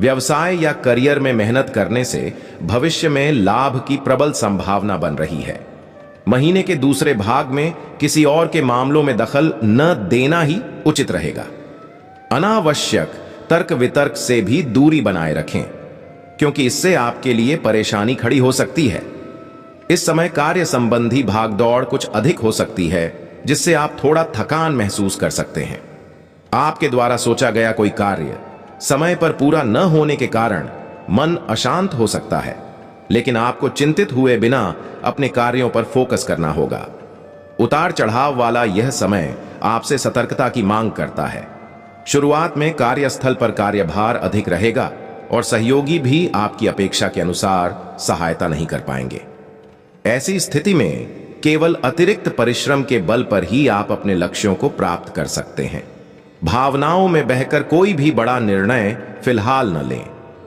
Speaker 1: व्यवसाय या करियर में मेहनत करने से भविष्य में लाभ की प्रबल संभावना बन रही है। महीने के दूसरे भाग में किसी और के मामलों में दखल न देना ही उचित रहेगा। अनावश्यक तर्क वितर्क से भी दूरी बनाए रखें, क्योंकि इससे आपके लिए परेशानी खड़ी हो सकती है। इस समय कार्य संबंधी भागदौड़ कुछ अधिक हो सकती है, जिससे आप थोड़ा थकान महसूस कर सकते हैं। आपके द्वारा सोचा गया कोई कार्य समय पर पूरा न होने के कारण मन अशांत हो सकता है, लेकिन आपको चिंतित हुए बिना अपने कार्यों पर फोकस करना होगा। उतार चढ़ाव वाला यह समय आपसे सतर्कता की मांग करता है। शुरुआत में कार्यस्थल पर कार्यभार अधिक रहेगा और सहयोगी भी आपकी अपेक्षा के अनुसार सहायता नहीं कर पाएंगे। ऐसी स्थिति में केवल अतिरिक्त परिश्रम के बल पर ही आप अपने लक्ष्यों को प्राप्त कर सकते हैं। भावनाओं में बहकर कोई भी बड़ा निर्णय फिलहाल न लें।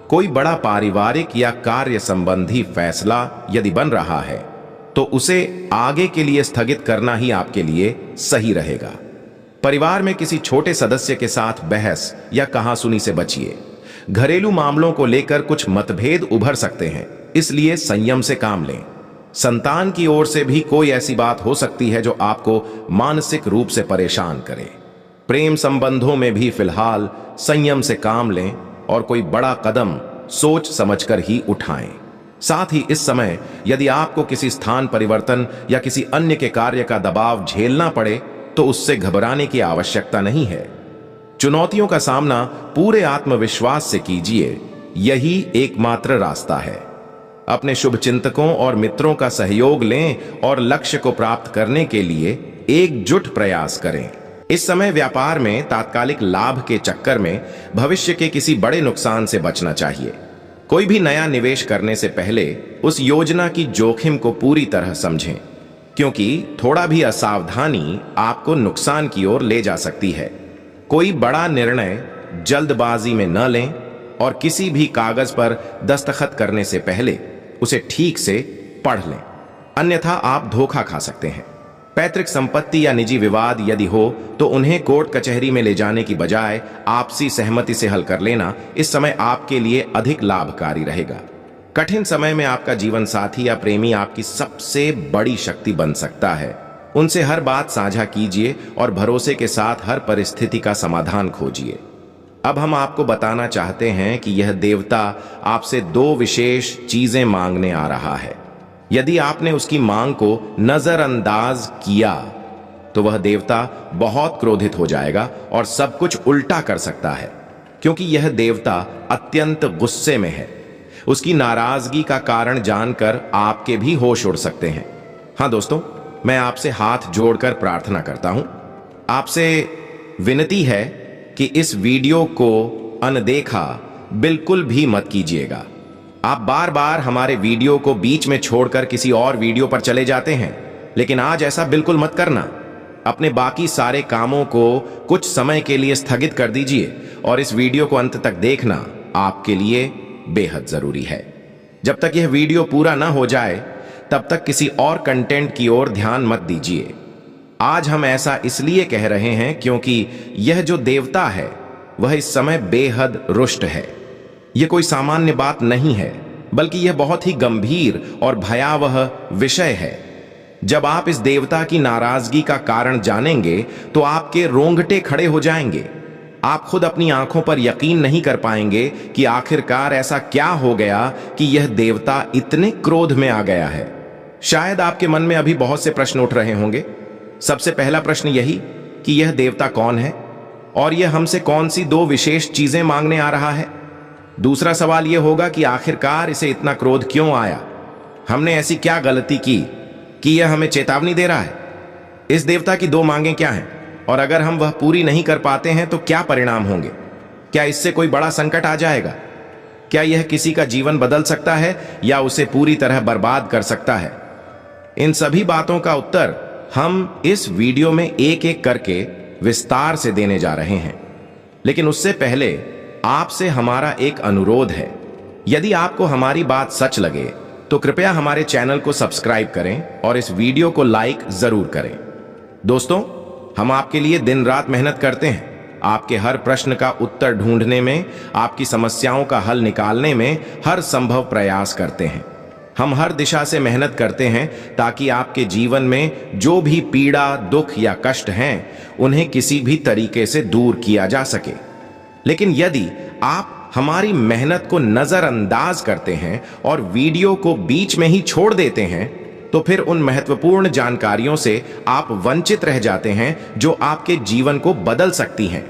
Speaker 1: कोई बड़ा पारिवारिक या कार्य संबंधी फैसला यदि बन रहा है तो उसे आगे के लिए स्थगित करना ही आपके लिए सही रहेगा। परिवार में किसी छोटे सदस्य के साथ बहस या कहासुनी से बचिए। घरेलू मामलों को लेकर कुछ मतभेद उभर सकते हैं, इसलिए संयम से काम लें। संतान की ओर से भी कोई ऐसी बात हो सकती है जो आपको मानसिक रूप से परेशान करे। प्रेम संबंधों में भी फिलहाल संयम से काम लें और कोई बड़ा कदम सोच समझकर ही उठाएं। साथ ही इस समय यदि आपको किसी स्थान परिवर्तन या किसी अन्य के कार्य का दबाव झेलना पड़े तो उससे घबराने की आवश्यकता नहीं है। चुनौतियों का सामना पूरे आत्मविश्वास से कीजिए, यही एकमात्र रास्ता है। अपने शुभचिंतकों और मित्रों का सहयोग लें और लक्ष्य को प्राप्त करने के लिए एकजुट प्रयास करें। इस समय व्यापार में तात्कालिक लाभ के चक्कर में भविष्य के किसी बड़े नुकसान से बचना चाहिए। कोई भी नया निवेश करने से पहले उस योजना की जोखिम को पूरी तरह समझें, क्योंकि थोड़ा भी असावधानी आपको नुकसान की ओर ले जा सकती है। कोई बड़ा निर्णय जल्दबाजी में न लें और किसी भी कागज पर दस्तखत करने से पहले उसे ठीक से पढ़ लें, अन्यथा आप धोखा खा सकते हैं। पैतृक संपत्ति या निजी विवाद यदि हो तो उन्हें कोर्ट कचहरी में ले जाने की बजाय आपसी सहमति से हल कर लेना इस समय आपके लिए अधिक लाभकारी रहेगा। कठिन समय में आपका जीवन साथी या प्रेमी आपकी सबसे बड़ी शक्ति बन सकता है। उनसे हर बात साझा कीजिए और भरोसे के साथ हर परिस्थिति का समाधान खोजिए। अब हम आपको बताना चाहते हैं कि यह देवता आपसे दो विशेष चीजें मांगने आ रहा है। यदि आपने उसकी मांग को नजरअंदाज किया तो वह देवता बहुत क्रोधित हो जाएगा और सब कुछ उल्टा कर सकता है, क्योंकि यह देवता अत्यंत गुस्से में है। उसकी नाराजगी का कारण जानकर आपके भी होश उड़ सकते हैं। हाँ दोस्तों, मैं आपसे हाथ जोड़कर प्रार्थना करता हूं। आपसे विनती है कि इस वीडियो को अनदेखा बिल्कुल भी मत कीजिएगा। आप बार बार हमारे वीडियो को बीच में छोड़कर किसी और वीडियो पर चले जाते हैं, लेकिन आज ऐसा बिल्कुल मत करना। अपने बाकी सारे कामों को कुछ समय के लिए स्थगित कर दीजिए और इस वीडियो को अंत तक देखना आपके लिए बेहद जरूरी है। जब तक यह वीडियो पूरा ना हो जाए तब तक किसी और कंटेंट की ओर ध्यान मत दीजिए। आज हम ऐसा इसलिए कह रहे हैं क्योंकि यह जो देवता है वह इस समय बेहद रुष्ट है। यह कोई सामान्य बात नहीं है, बल्कि यह बहुत ही गंभीर और भयावह विषय है। जब आप इस देवता की नाराजगी का कारण जानेंगे तो आपके रोंगटे खड़े हो जाएंगे। आप खुद अपनी आंखों पर यकीन नहीं कर पाएंगे कि आखिरकार ऐसा क्या हो गया कि यह देवता इतने क्रोध में आ गया है। शायद आपके मन में अभी बहुत से प्रश्न उठ रहे होंगे। सबसे पहला प्रश्न यही कि यह देवता कौन है और यह हमसे कौन सी दो विशेष चीजें मांगने आ रहा है। दूसरा सवाल यह होगा कि आखिरकार इसे इतना क्रोध क्यों आया। हमने ऐसी क्या गलती की कि यह हमें चेतावनी दे रहा है। इस देवता की दो मांगें क्या हैं और अगर हम वह पूरी नहीं कर पाते हैं तो क्या परिणाम होंगे। क्या इससे कोई बड़ा संकट आ जाएगा। क्या यह किसी का जीवन बदल सकता है या उसे पूरी तरह बर्बाद कर सकता है। इन सभी बातों का उत्तर हम इस वीडियो में एक एक करके विस्तार से देने जा रहे हैं। लेकिन उससे पहले आपसे हमारा एक अनुरोध है। यदि आपको हमारी बात सच लगे तो कृपया हमारे चैनल को सब्सक्राइब करें और इस वीडियो को लाइक जरूर करें। दोस्तों, हम आपके लिए दिन रात मेहनत करते हैं। आपके हर प्रश्न का उत्तर ढूंढने में, आपकी समस्याओं का हल निकालने में हर संभव प्रयास करते हैं। हम हर दिशा से मेहनत करते हैं ताकि आपके जीवन में जो भी पीड़ा, दुख या कष्ट हैं, उन्हें किसी भी तरीके से दूर किया जा सके। लेकिन यदि आप हमारी मेहनत को नजरअंदाज करते हैं और वीडियो को बीच में ही छोड़ देते हैं, तो फिर उन महत्वपूर्ण जानकारियों से आप वंचित रह जाते हैं जो आपके जीवन को बदल सकती हैं।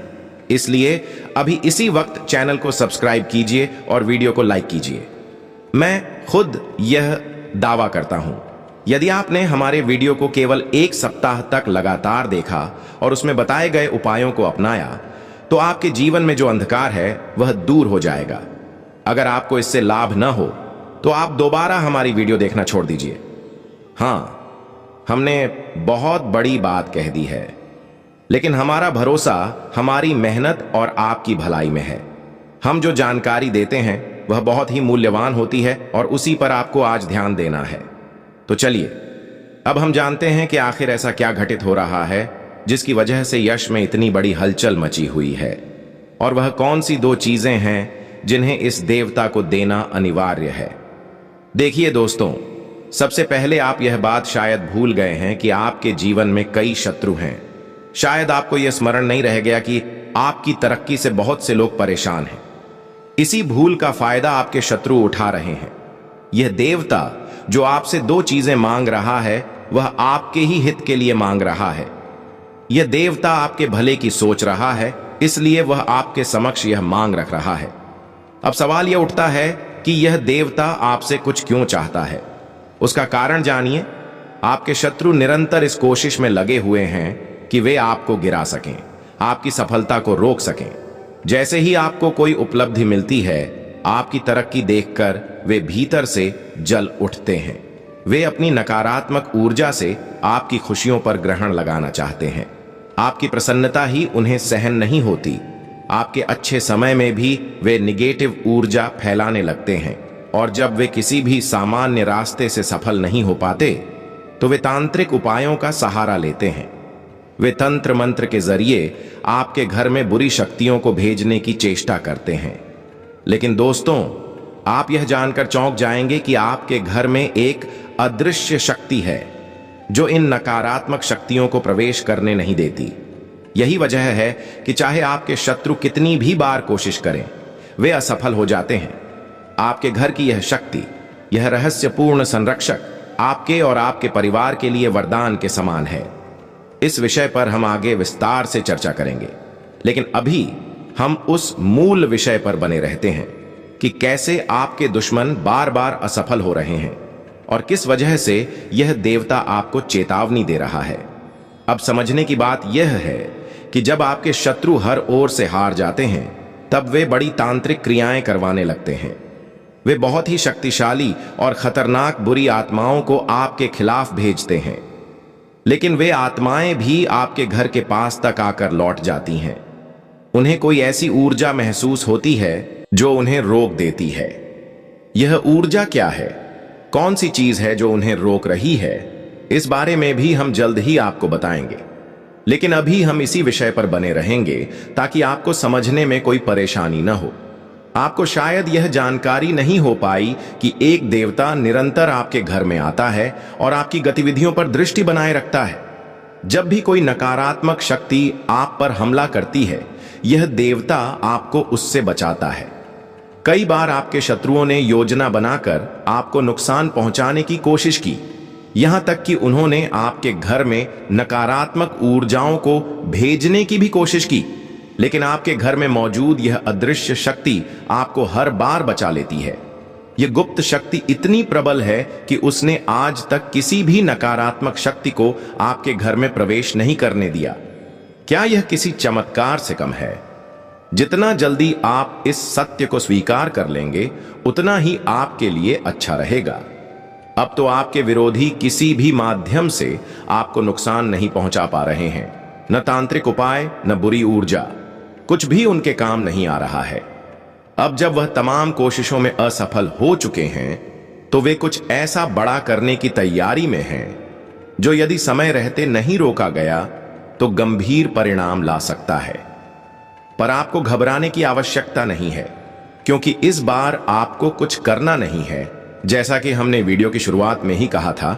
Speaker 1: इसलिए अभी इसी वक्त चैनल को सब्सक्राइब कीजिए और वीडियो को लाइक कीजिए। मैं खुद यह दावा करता हूं, यदि आपने हमारे वीडियो को केवल 1 सप्ताह तक लगातार देखा और उसमें बताए गए उपायों को अपनाया, तो आपके जीवन में जो अंधकार है वह दूर हो जाएगा। अगर आपको इससे लाभ न हो तो आप दोबारा हमारी वीडियो देखना छोड़ दीजिए। हाँ, हमने बहुत बड़ी बात कह दी है, लेकिन हमारा भरोसा हमारी मेहनत और आपकी भलाई में है। हम जो जानकारी देते हैं वह बहुत ही मूल्यवान होती है और उसी पर आपको आज ध्यान देना है। तो चलिए अब हम जानते हैं कि आखिर ऐसा क्या घटित हो रहा है जिसकी वजह से यश में इतनी बड़ी हलचल मची हुई है, और वह कौन सी 2 चीजें हैं जिन्हें इस देवता को देना अनिवार्य है। देखिए दोस्तों, सबसे पहले आप यह बात शायद भूल गए हैं कि आपके जीवन में कई शत्रु हैं। शायद आपको यह स्मरण नहीं रह गया कि आपकी तरक्की से बहुत से लोग परेशान हैं। इसी भूल का फायदा आपके शत्रु उठा रहे हैं। यह देवता जो आपसे 2 चीजें मांग रहा है, वह आपके ही हित के लिए मांग रहा है। यह देवता आपके भले की सोच रहा है, इसलिए वह आपके समक्ष यह मांग रख रहा है। अब सवाल यह उठता है कि यह देवता आपसे कुछ क्यों चाहता है। उसका कारण जानिए। आपके शत्रु निरंतर इस कोशिश में लगे हुए हैं कि वे आपको गिरा सकें, आपकी सफलता को रोक सकें। जैसे ही आपको कोई उपलब्धि मिलती है, आपकी तरक्की देखकर वे भीतर से जल उठते हैं। वे अपनी नकारात्मक ऊर्जा से आपकी खुशियों पर ग्रहण लगाना चाहते हैं। आपकी प्रसन्नता ही उन्हें सहन नहीं होती। आपके अच्छे समय में भी वे निगेटिव ऊर्जा फैलाने लगते हैं, और जब वे किसी भी सामान्य रास्ते से सफल नहीं हो पाते, तो वे तांत्रिक उपायों का सहारा लेते हैं। वे तंत्र मंत्र के जरिए आपके घर में बुरी शक्तियों को भेजने की चेष्टा करते हैं। लेकिन दोस्तों, आप यह जानकर चौंक जाएंगे कि आपके घर में एक अदृश्य शक्ति है जो इन नकारात्मक शक्तियों को प्रवेश करने नहीं देती। यही वजह है कि चाहे आपके शत्रु कितनी भी बार कोशिश करें, वे असफल हो जाते हैं। आपके घर की यह शक्ति, यह रहस्यपूर्ण संरक्षक आपके और आपके परिवार के लिए वरदान के समान है। इस विषय पर हम आगे विस्तार से चर्चा करेंगे, लेकिन अभी हम उस मूल विषय पर बने रहते हैं कि कैसे आपके दुश्मन बार बार असफल हो रहे हैं और किस वजह से यह देवता आपको चेतावनी दे रहा है। अब समझने की बात यह है कि जब आपके शत्रु हर ओर से हार जाते हैं, तब वे बड़ी तांत्रिक क्रियाएं करवाने लगते हैं। वे बहुत ही शक्तिशाली और खतरनाक बुरी आत्माओं को आपके खिलाफ भेजते हैं, लेकिन वे आत्माएं भी आपके घर के पास तक आकर लौट जाती हैं। उन्हें कोई ऐसी ऊर्जा महसूस होती है जो उन्हें रोक देती है। यह ऊर्जा क्या है, कौन सी चीज है जो उन्हें रोक रही है, इस बारे में भी हम जल्द ही आपको बताएंगे। लेकिन अभी हम इसी विषय पर बने रहेंगे ताकि आपको समझने में कोई परेशानी न हो। आपको शायद यह जानकारी नहीं हो पाई कि एक देवता निरंतर आपके घर में आता है और आपकी गतिविधियों पर दृष्टि बनाए रखता है। जब भी कोई नकारात्मक शक्ति आप पर हमला करती है, यह देवता आपको उससे बचाता है। कई बार आपके शत्रुओं ने योजना बनाकर आपको नुकसान पहुंचाने की कोशिश की, यहां तक कि उन्होंने आपके घर में नकारात्मक ऊर्जाओं को भेजने की भी कोशिश की, लेकिन आपके घर में मौजूद यह अदृश्य शक्ति आपको हर बार बचा लेती है। यह गुप्त शक्ति इतनी प्रबल है कि उसने आज तक किसी भी नकारात्मक शक्ति को आपके घर में प्रवेश नहीं करने दिया। क्या यह किसी चमत्कार से कम है? जितना जल्दी आप इस सत्य को स्वीकार कर लेंगे, उतना ही आपके लिए अच्छा रहेगा। अब तो आपके विरोधी किसी भी माध्यम से आपको नुकसान नहीं पहुंचा पा रहे हैं। न तांत्रिक उपाय, न बुरी ऊर्जा, कुछ भी उनके काम नहीं आ रहा है। अब जब वह तमाम कोशिशों में असफल हो चुके हैं, तो वे कुछ ऐसा बड़ा करने की तैयारी में हैं, जो यदि समय रहते नहीं रोका गया तो गंभीर परिणाम ला सकता है। पर आपको घबराने की आवश्यकता नहीं है, क्योंकि इस बार आपको कुछ करना नहीं है, जैसा कि हमने वीडियो की शुरुआत में ही कहा था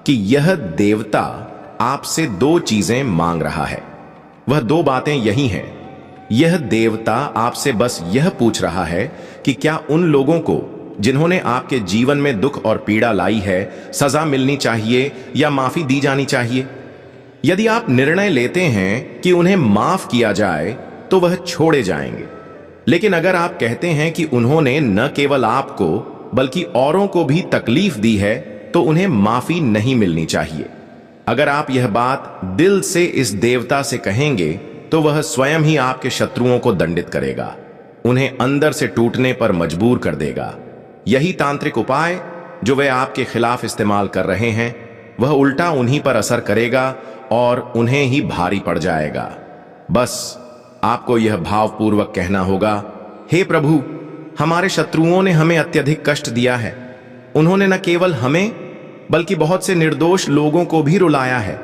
Speaker 1: कि यह देवता आपसे दो चीजें मांग रहा है। वह दो बातें यही हैं। यह देवता आपसे बस यह पूछ रहा है कि क्या उन लोगों को जिन्होंने आपके जीवन में दुख और पीड़ा लाई है सजा मिलनी चाहिए या माफी दी जानी चाहिए। यदि आप निर्णय लेते हैं कि उन्हें माफ किया जाए तो वह छोड़े जाएंगे, लेकिन अगर आप कहते हैं कि उन्होंने न केवल आपको बल्कि औरों को भी तकलीफ दी है तो उन्हें माफी नहीं मिलनी चाहिए। अगर आप यह बात दिल से इस देवता से कहेंगे तो वह स्वयं ही आपके शत्रुओं को दंडित करेगा, उन्हें अंदर से टूटने पर मजबूर कर देगा। यही तांत्रिक उपाय जो वे आपके खिलाफ इस्तेमाल कर रहे हैं वह उल्टा उन्हीं पर असर करेगा और उन्हें ही भारी पड़ जाएगा। बस आपको यह भावपूर्वक कहना होगा, हे प्रभु, हमारे शत्रुओं ने हमें अत्यधिक कष्ट दिया है। उन्होंने न केवल हमें बल्कि बहुत से निर्दोष लोगों को भी रुलाया है।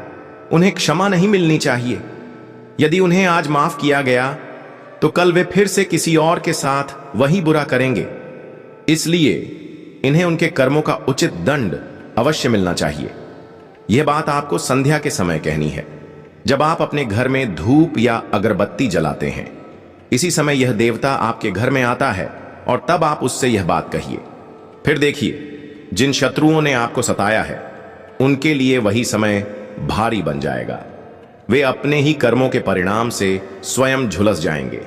Speaker 1: उन्हें क्षमा नहीं मिलनी चाहिए। यदि उन्हें आज माफ किया गया तो कल वे फिर से किसी और के साथ वही बुरा करेंगे। इसलिए इन्हें उनके कर्मों का उचित दंड अवश्य मिलना चाहिए। यह बात आपको संध्या के समय कहनी है, जब आप अपने घर में धूप या अगरबत्ती जलाते हैं। इसी समय यह देवता आपके घर में आता है और तब आप उससे यह बात कहिए। फिर देखिए, जिन शत्रुओं ने आपको सताया है उनके लिए वही समय भारी बन जाएगा। वे अपने ही कर्मों के परिणाम से स्वयं झुलस जाएंगे।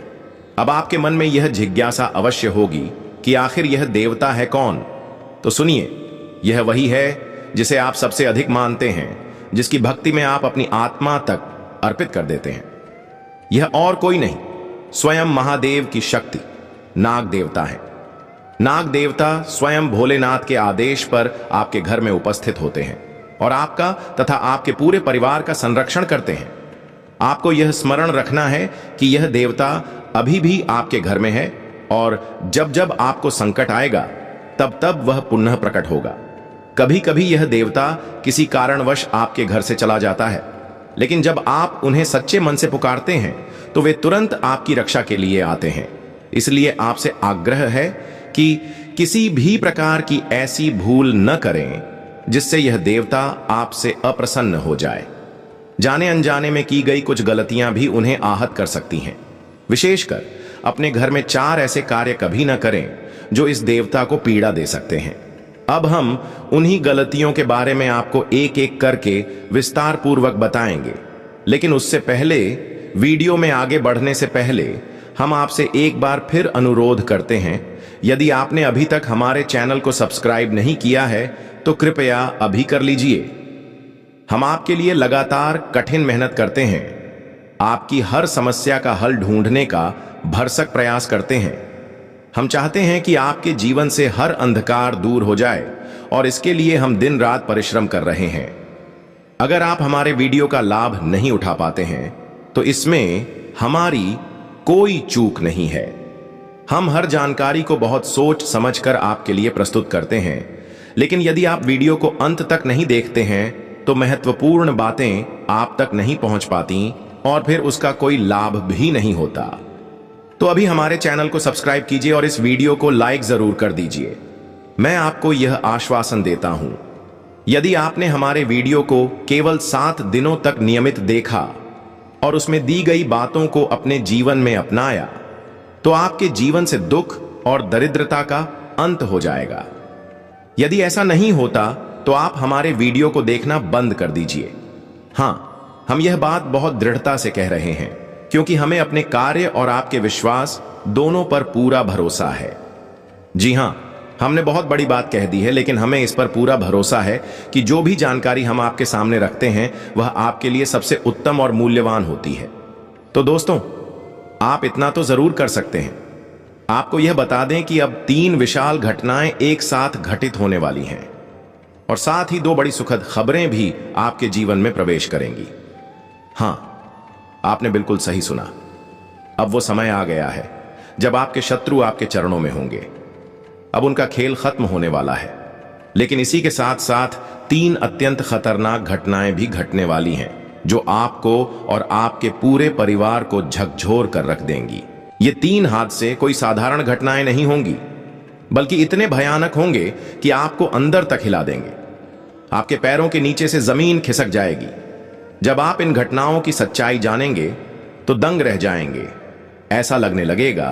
Speaker 1: अब आपके मन में यह जिज्ञासा अवश्य होगी कि आखिर यह देवता है कौन। तो सुनिए, यह वही है जिसे आप सबसे अधिक मानते हैं, जिसकी भक्ति में आप अपनी आत्मा तक अर्पित कर देते हैं। यह और कोई नहीं, स्वयं महादेव की शक्ति नाग देवता है। नाग देवता स्वयं भोलेनाथ के आदेश पर आपके घर में उपस्थित होते हैं और आपका तथा आपके पूरे परिवार का संरक्षण करते हैं। आपको यह स्मरण रखना है कि यह देवता अभी भी आपके घर में है और जब जब आपको संकट आएगा तब तब वह पुनः प्रकट होगा। कभी कभी यह देवता किसी कारणवश आपके घर से चला जाता है, लेकिन जब आप उन्हें सच्चे मन से पुकारते हैं तो वे तुरंत आपकी रक्षा के लिए आते हैं। इसलिए आपसे आग्रह है कि किसी भी प्रकार की ऐसी भूल न करें जिससे यह देवता आपसे अप्रसन्न हो जाए। जाने अनजाने में की गई कुछ गलतियां भी उन्हें आहत कर सकती हैं। विशेषकर अपने घर में 4 ऐसे कार्य कभी न करें जो इस देवता को पीड़ा दे सकते हैं। अब हम उन्हीं गलतियों के बारे में आपको एक एक करके विस्तार पूर्वक बताएंगे, लेकिन उससे पहले वीडियो में आगे बढ़ने से पहले हम आपसे एक बार फिर अनुरोध करते हैं, यदि आपने अभी तक हमारे चैनल को सब्सक्राइब नहीं किया है तो कृपया अभी कर लीजिए। हम आपके लिए लगातार कठिन मेहनत करते हैं, आपकी हर समस्या का हल ढूंढने का भरसक प्रयास करते हैं। हम चाहते हैं कि आपके जीवन से हर अंधकार दूर हो जाए और इसके लिए हम दिन रात परिश्रम कर रहे हैं। अगर आप हमारे वीडियो का लाभ नहीं उठा पाते हैं तो इसमें हमारी कोई चूक नहीं है। हम हर जानकारी को बहुत सोच समझकर आपके लिए प्रस्तुत करते हैं, लेकिन यदि आप वीडियो को अंत तक नहीं देखते हैं तो महत्वपूर्ण बातें आप तक नहीं पहुंच पाती और फिर उसका कोई लाभ भी नहीं होता। तो अभी हमारे चैनल को सब्सक्राइब कीजिए और इस वीडियो को लाइक जरूर कर दीजिए। मैं आपको यह आश्वासन देता हूं, यदि आपने हमारे वीडियो को केवल 7 दिनों तक नियमित देखा और उसमें दी गई बातों को अपने जीवन में अपनाया तो आपके जीवन से दुख और दरिद्रता का अंत हो जाएगा। यदि ऐसा नहीं होता तो आप हमारे वीडियो को देखना बंद कर दीजिए। हां, हम यह बात बहुत दृढ़ता से कह रहे हैं क्योंकि हमें अपने कार्य और आपके विश्वास दोनों पर पूरा भरोसा है। जी हां, हमने बहुत बड़ी बात कह दी है, लेकिन हमें इस पर पूरा भरोसा है कि जो भी जानकारी हम आपके सामने रखते हैं वह आपके लिए सबसे उत्तम और मूल्यवान होती है। तो दोस्तों, आप इतना तो जरूर कर सकते हैं। आपको यह बता दें कि अब 3 विशाल घटनाएं एक साथ घटित होने वाली हैं और साथ ही 2 बड़ी सुखद खबरें भी आपके जीवन में प्रवेश करेंगी। हां, आपने बिल्कुल सही सुना। अब वो समय आ गया है जब आपके शत्रु आपके चरणों में होंगे। अब उनका खेल खत्म होने वाला है, लेकिन इसी के साथ साथ 3 अत्यंत खतरनाक घटनाएं भी घटने वाली हैं जो आपको और आपके पूरे परिवार को झकझोर कर रख देंगी। ये 3 हादसे कोई साधारण घटनाएं नहीं होंगी। बल्कि इतने भयानक होंगे कि आपको अंदर तक हिला देंगे। आपके पैरों के नीचे से जमीन खिसक जाएगी। जब आप इन घटनाओं की सच्चाई जानेंगे तो दंग रह जाएंगे। ऐसा लगने लगेगा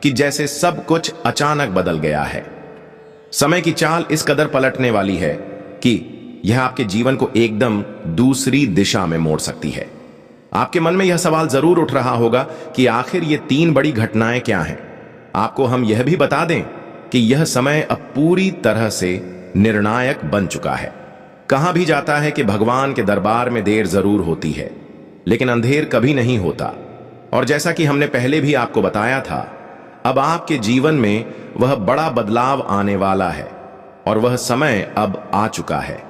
Speaker 1: कि जैसे सब कुछ अचानक बदल गया है। समय की चाल इस कदर पलटने वाली है कि यह आपके जीवन को एकदम दूसरी दिशा में मोड़ सकती है। आपके मन में यह सवाल जरूर उठ रहा होगा कि आखिर ये 3 बड़ी घटनाएं क्या हैं। आपको हम यह भी बता दें कि यह समय अब पूरी तरह से निर्णायक बन चुका है। कहा भी जाता है कि भगवान के दरबार में देर जरूर होती है, लेकिन अंधेर कभी नहीं होता। और जैसा कि हमने पहले भी आपको बताया था, अब आपके जीवन में वह बड़ा बदलाव आने वाला है और वह समय अब आ चुका है।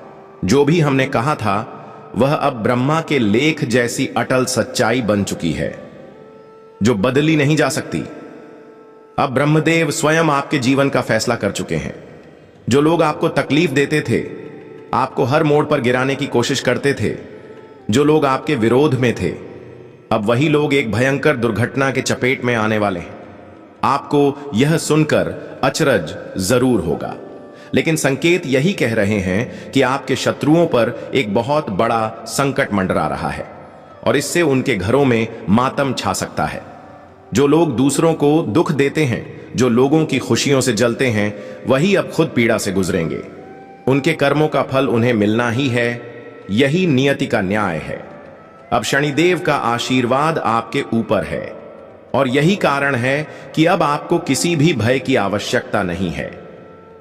Speaker 1: जो भी हमने कहा था वह अब ब्रह्मा के लेख जैसी अटल सच्चाई बन चुकी है, जो बदली नहीं जा सकती। अब ब्रह्मदेव स्वयं आपके जीवन का फैसला कर चुके हैं। जो लोग आपको तकलीफ देते थे, आपको हर मोड़ पर गिराने की कोशिश करते थे, जो लोग आपके विरोध में थे, अब वही लोग एक भयंकर दुर्घटना के चपेट में आने वाले हैं। आपको यह सुनकर अचरज जरूर होगा, लेकिन संकेत यही कह रहे हैं कि आपके शत्रुओं पर एक बहुत बड़ा संकट मंडरा रहा है और इससे उनके घरों में मातम छा सकता है। जो लोग दूसरों को दुख देते हैं, जो लोगों की खुशियों से जलते हैं, वही अब खुद पीड़ा से गुजरेंगे। उनके कर्मों का फल उन्हें मिलना ही है। यही नियति का न्याय है। अब शनिदेव का आशीर्वाद आपके ऊपर है और यही कारण है कि अब आपको किसी भी भय की आवश्यकता नहीं है।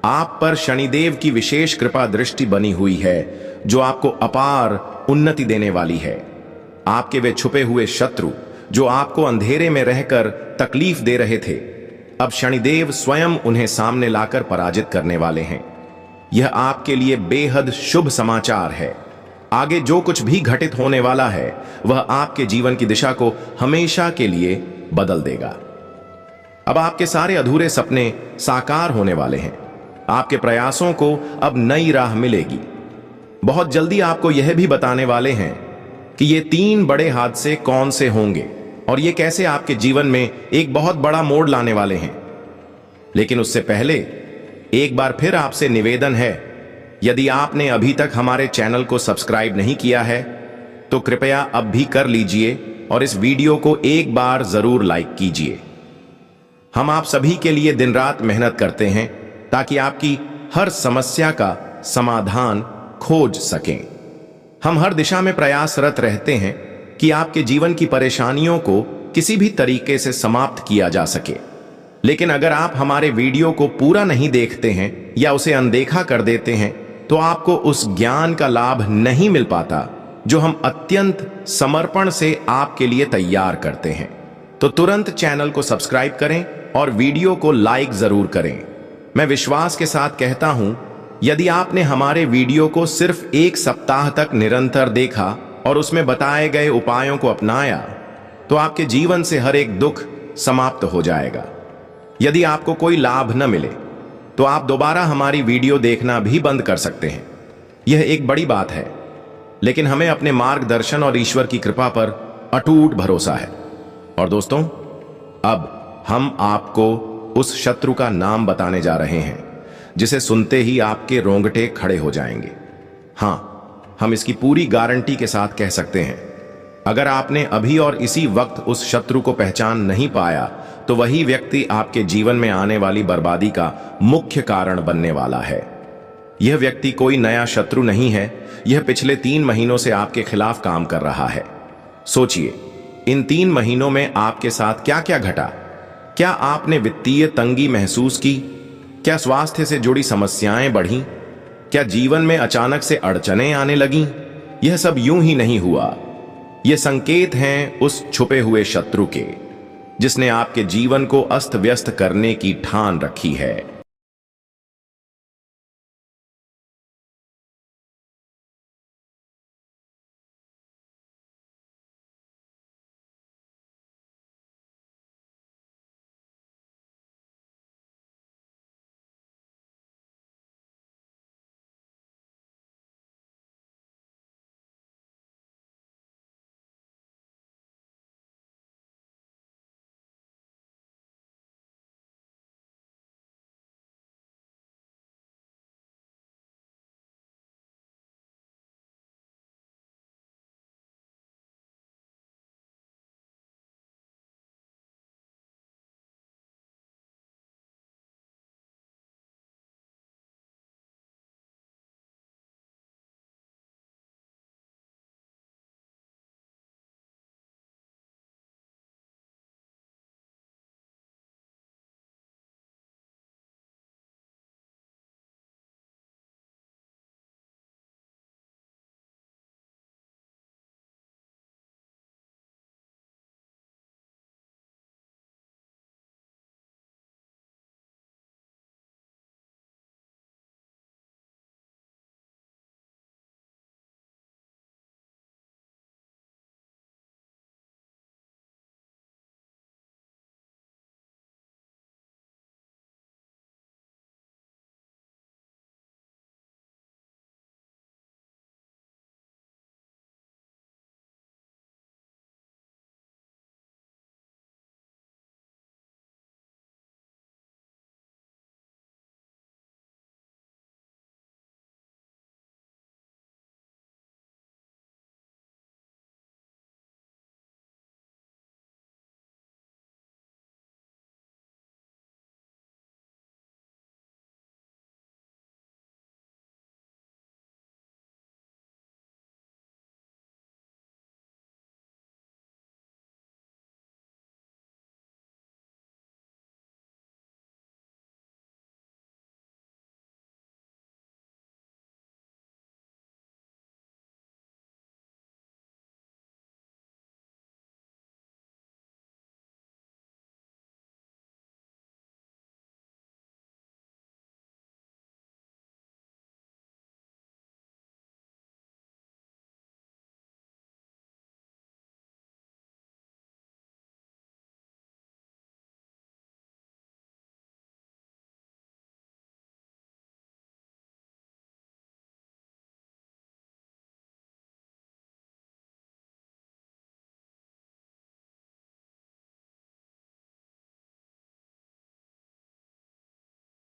Speaker 1: आप पर शनिदेव की विशेष कृपा दृष्टि बनी हुई है, जो आपको अपार उन्नति देने वाली है। आपके वे छुपे हुए शत्रु जो आपको अंधेरे में रहकर तकलीफ दे रहे थे, अब शनिदेव स्वयं उन्हें सामने लाकर पराजित करने वाले हैं। यह आपके लिए बेहद शुभ समाचार है। आगे जो कुछ भी घटित होने वाला है वह आपके जीवन की दिशा को हमेशा के लिए बदल देगा। अब आपके सारे अधूरे सपने साकार होने वाले हैं। आपके प्रयासों को अब नई राह मिलेगी। बहुत जल्दी आपको यह भी बताने वाले हैं कि ये 3 बड़े हादसे कौन से होंगे और ये कैसे आपके जीवन में एक बहुत बड़ा मोड़ लाने वाले हैं। लेकिन उससे पहले एक बार फिर आपसे निवेदन है, यदि आपने अभी तक हमारे चैनल को सब्सक्राइब नहीं किया है तो कृपया अब भी कर लीजिए और इस वीडियो को एक बार जरूर लाइक कीजिए। हम आप सभी के लिए दिन रात मेहनत करते हैं ताकि आपकी हर समस्या का समाधान खोज सकें। हम हर दिशा में प्रयासरत रहते हैं कि आपके जीवन की परेशानियों को किसी भी तरीके से समाप्त किया जा सके। लेकिन अगर आप हमारे वीडियो को पूरा नहीं देखते हैं या उसे अनदेखा कर देते हैं तो आपको उस ज्ञान का लाभ नहीं मिल पाता जो हम अत्यंत समर्पण से आपके लिए तैयार करते हैं। तो तुरंत चैनल को सब्सक्राइब करें और वीडियो को लाइक जरूर करें। मैं विश्वास के साथ कहता हूं, यदि आपने हमारे वीडियो को सिर्फ 1 सप्ताह तक निरंतर देखा और उसमें बताए गए उपायों को अपनाया तो आपके जीवन से हर एक दुख समाप्त हो जाएगा। यदि आपको कोई लाभ न मिले तो आप दोबारा हमारी वीडियो देखना भी बंद कर सकते हैं। यह एक बड़ी बात है, लेकिन हमें अपने मार्गदर्शन और ईश्वर की कृपा पर अटूट भरोसा है। और दोस्तों, अब हम आपको उस शत्रु का नाम बताने जा रहे हैं जिसे सुनते ही आपके रोंगटे खड़े हो जाएंगे। हां, हम इसकी पूरी गारंटी के साथ कह सकते हैं, अगर आपने अभी और इसी वक्त उस शत्रु को पहचान नहीं पाया तो वही व्यक्ति आपके जीवन में आने वाली बर्बादी का मुख्य कारण बनने वाला है। यह व्यक्ति कोई नया शत्रु नहीं है, यह पिछले 3 महीनों से आपके खिलाफ काम कर रहा है। सोचिए, इन 3 महीनों में आपके साथ क्या क्या घटा। क्या आपने वित्तीय तंगी महसूस की? क्या स्वास्थ्य से जुड़ी समस्याएं बढ़ी? क्या जीवन में अचानक से अड़चनें आने लगीं? यह सब यूं ही नहीं हुआ। ये संकेत हैं उस छुपे हुए शत्रु के, जिसने आपके जीवन को अस्त व्यस्त करने की ठान रखी है।